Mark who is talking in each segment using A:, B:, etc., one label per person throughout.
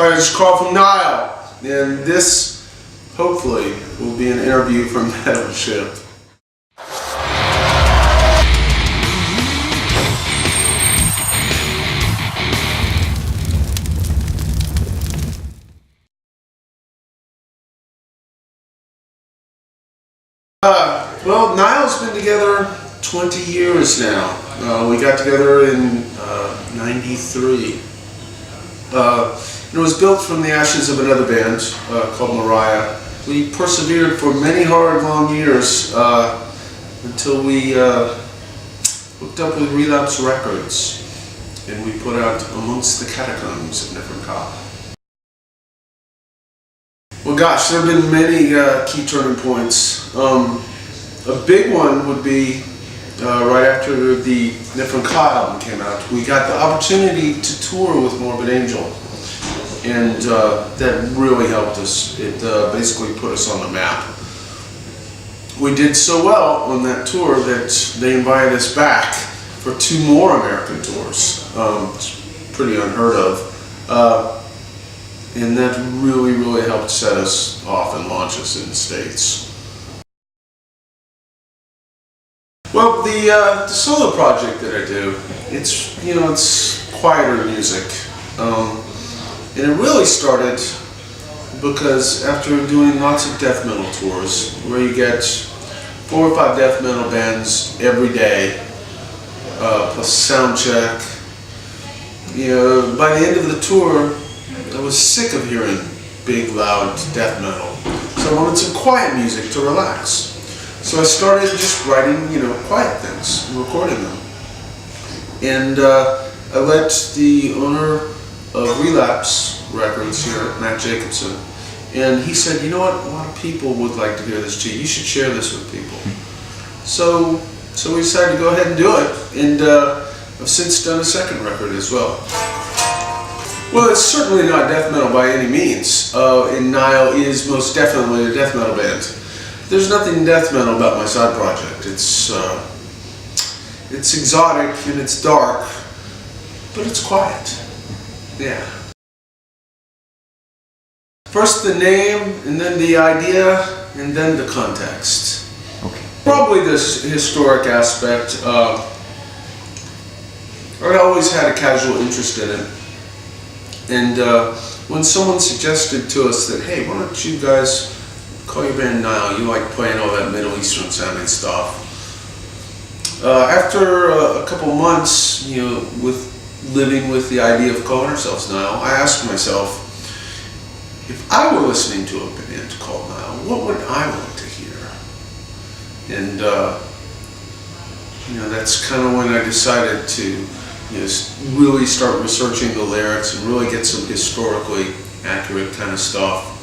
A: Hi, this is Karl from Nile, and this, hopefully, will be an interview from Metalship. Well, Nile's been together 20 years now. We got together in '93. It was built from the ashes of another band called Mariah. We persevered for many hard, long years until we hooked up with Relapse Records, and we put out Amongst the Catacombs of Nile. Well, gosh, there have been many key turning points. A big one would be right after the Nifron album came out. We got the opportunity to tour with Morbid Angel, and that really helped us. It basically put us on the map. We did so well on that tour that they invited us back for 2 more American tours. It's pretty unheard of. And that really helped set us off and launch us in the States. Well, the solo project that I do, it's quieter music. And it really started because after doing lots of death metal tours, where you get 4 or 5 death metal bands every day, plus sound check, by the end of the tour, I was sick of hearing big, loud death metal. So I wanted some quiet music to relax. So I started just writing, quiet things and recording them. And I let the owner of Relapse Records here, Matt Jacobson, and he said, you know what, a lot of people would like to hear this too. You should share this with people. So we decided to go ahead and do it, and I've since done a second record as well. Well, it's certainly not death metal by any means, and Nile is most definitely a death metal band. There's nothing death metal about my side project. It's exotic and it's dark, but it's quiet. Yeah. First the name, and then the idea, and then the context.
B: Okay.
A: Probably this historic aspect. I always had a casual interest in it. And when someone suggested to us that, hey, why don't you guys call your band Nile, you like playing all that Middle Eastern sounding stuff. After a couple months, with living with the idea of calling ourselves Nile, I asked myself, if I were listening to a band called Nile, what would I want to hear? And that's kind of when I decided to really start researching the lyrics and really get some historically accurate kind of stuff.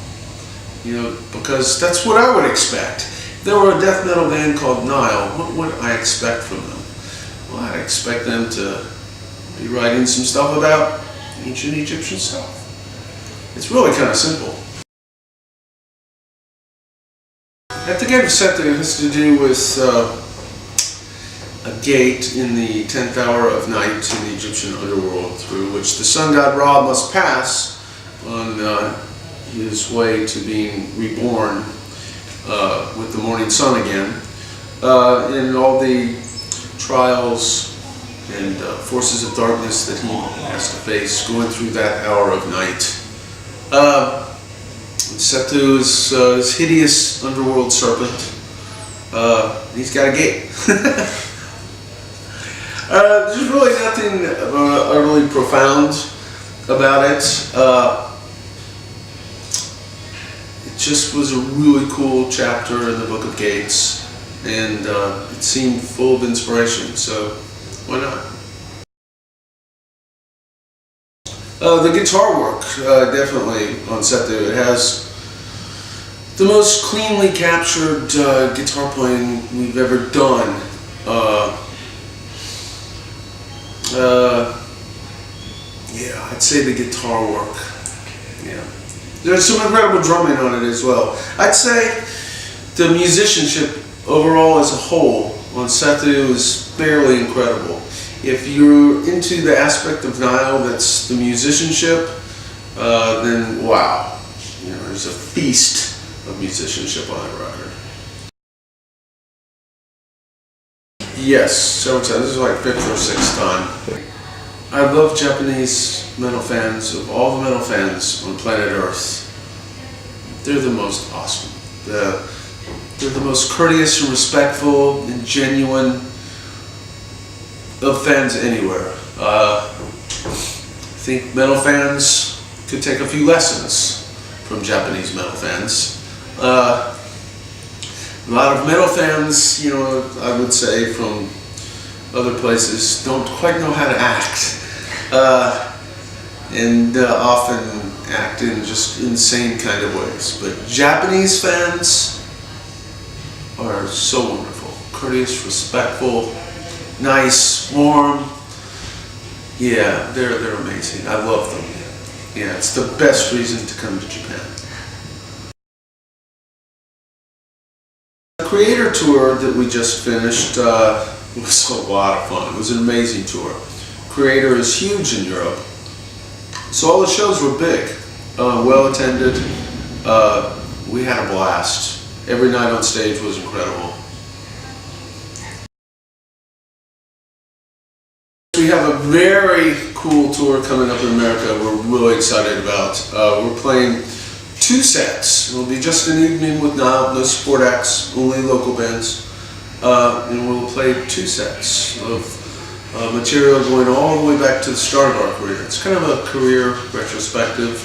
A: Because that's what I would expect. If there were a death metal band called Nile, what would I expect from them? Well, I'd expect them to be writing some stuff about ancient Egyptian stuff. It's really kind of simple. At the gate of Sethu, it has to do with a gate in the 10th hour of night in the Egyptian underworld, through which the sun god Ra must pass on his way to being reborn with the morning sun again, and all the trials and forces of darkness that he has to face going through that hour of night. Sethu is this hideous underworld serpent. He's got a gate. There's really nothing utterly profound about it. It just was a really cool chapter in the Book of Gates, and it seemed full of inspiration, so why not? The guitar work, definitely on Sethu. It has the most cleanly captured guitar playing we've ever done. Yeah, I'd say the guitar work. Yeah. There's some incredible drumming on it as well. I'd say the musicianship overall as a whole on Sethu is fairly incredible. If you're into the aspect of Nile that's the musicianship, then wow, there's a feast of musicianship on that record. Yes, several times. This is like 5th or 6th time. I love Japanese metal fans. Of all the metal fans on planet Earth, they're the most awesome. They're the most courteous and respectful and genuine of fans anywhere. I think metal fans could take a few lessons from Japanese metal fans. A lot of metal fans, I would say from other places, don't quite know how to act. And often act in just insane kind of ways. But Japanese fans are so wonderful. Courteous, respectful, nice, warm. Yeah, they're amazing. I love them. Yeah, it's the best reason to come to Japan. The Creator tour that we just finished was a lot of fun. It was an amazing tour. Creator is huge in Europe, so all the shows were big, well attended. We had a blast. Every night on stage was incredible. We have a very cool tour coming up in America we're really excited about. We're playing 2 sets. It'll be just an evening with Nile, no support acts, only local bands. And we'll play 2 sets of material going all the way back to the start of our career. It's kind of a career retrospective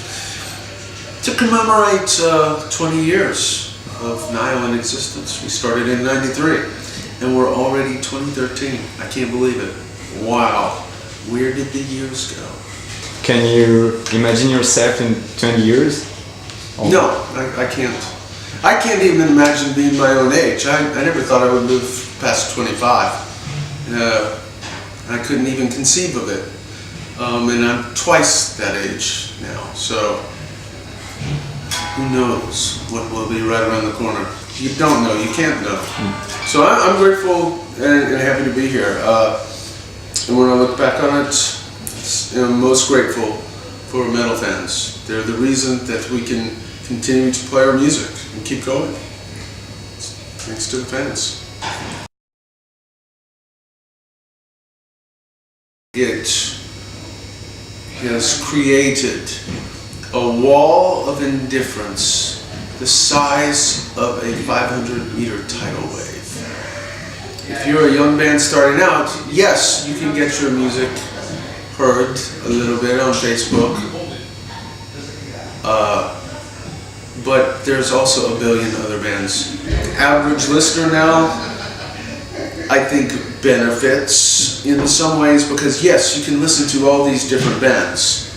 A: to commemorate 20 years of Nile in existence. We started in '93 and we're already 2013. I can't believe it. Wow, where did the years go?
B: Can you imagine yourself in 20 years?
A: Oh. No, I can't. I can't even imagine being my own age. I never thought I would live past 25. I couldn't even conceive of it. And I'm twice that age now, so who knows what will be right around the corner. You don't know, you can't know. So I'm grateful and happy to be here. And when I look back on it, I'm most grateful for metal fans. They're the reason that we can continue to play our music and keep going. Thanks to the fans. It has created a wall of indifference the size of a 500-meter tidal wave. If you're a young band starting out, yes, you can get your music heard a little bit on Facebook, but there's also a billion other bands. Average listener now, I think, benefits in some ways because yes, you can listen to all these different bands,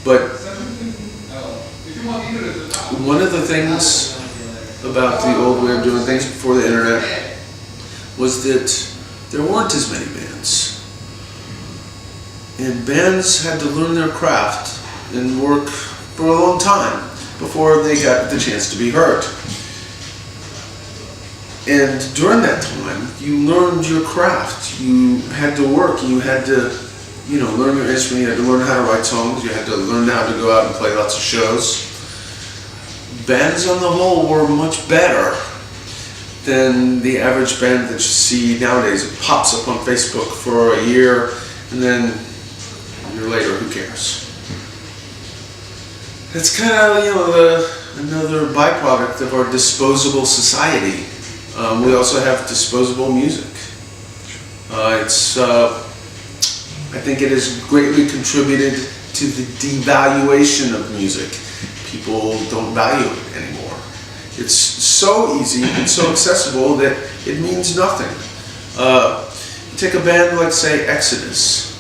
A: but one of the things about the old way of doing things before the internet was that there weren't as many bands, and bands had to learn their craft and work for a long time before they got the chance to be heard. And during that time, you learned your craft. You had to work. You had to, learn your instrument. You had to learn how to write songs. You had to learn how to go out and play lots of shows. Bands on the whole were much better than the average band that you see nowadays. It pops up on Facebook for a year, and then a year later, who cares? It's kind of, another byproduct of our disposable society. We also have disposable music. I think it has greatly contributed to the devaluation of music. People don't value it anymore. It's so easy and so accessible that it means nothing. Take a band like, say, Exodus.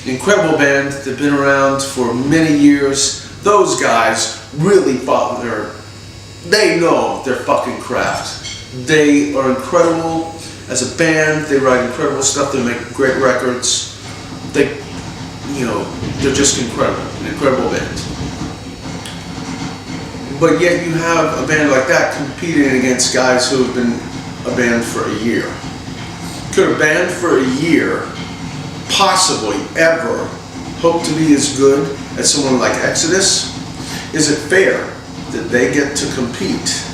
A: An incredible band that's been around for many years. Those guys really they know their fucking craft. They are incredible as a band. They write incredible stuff. They make great records. They're just incredible. An incredible band. But yet you have a band like that competing against guys who have been a band for a year. Could a band for a year possibly ever hope to be as good at someone like Exodus, is it fair that they get to compete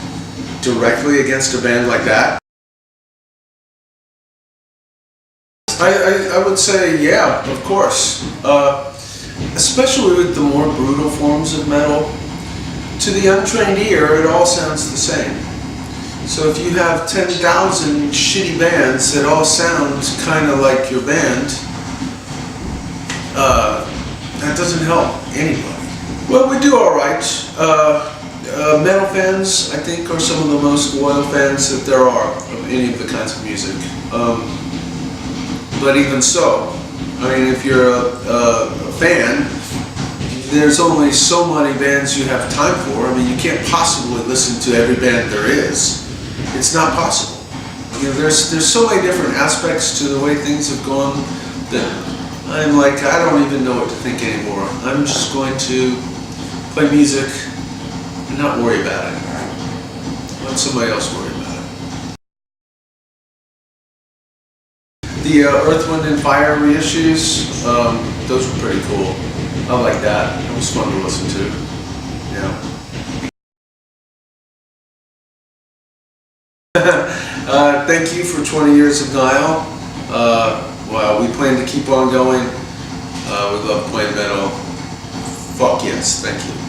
A: directly against a band like that? I would say, yeah, of course. Especially with the more brutal forms of metal. To the untrained ear, it all sounds the same. So if you have 10,000 shitty bands that all sound kind of like your band, that doesn't help anybody. Well, we do all right. Metal fans, I think, are some of the most loyal fans that there are of any of the kinds of music. But even so, I mean, if you're a fan, there's only so many bands you have time for. I mean, you can't possibly listen to every band there is. It's not possible. You know, there's so many different aspects to the way things have gone that I'm like, I don't even know what to think anymore. I'm just going to play music and not worry about it. Let somebody else worry about it. The Earth, Wind and Fire reissues, those were pretty cool. I like that. It was fun to listen to. Yeah. Thank you for 20 years of Nile. Well, we plan to keep on going. We love playing metal. Fuck yes, thank you.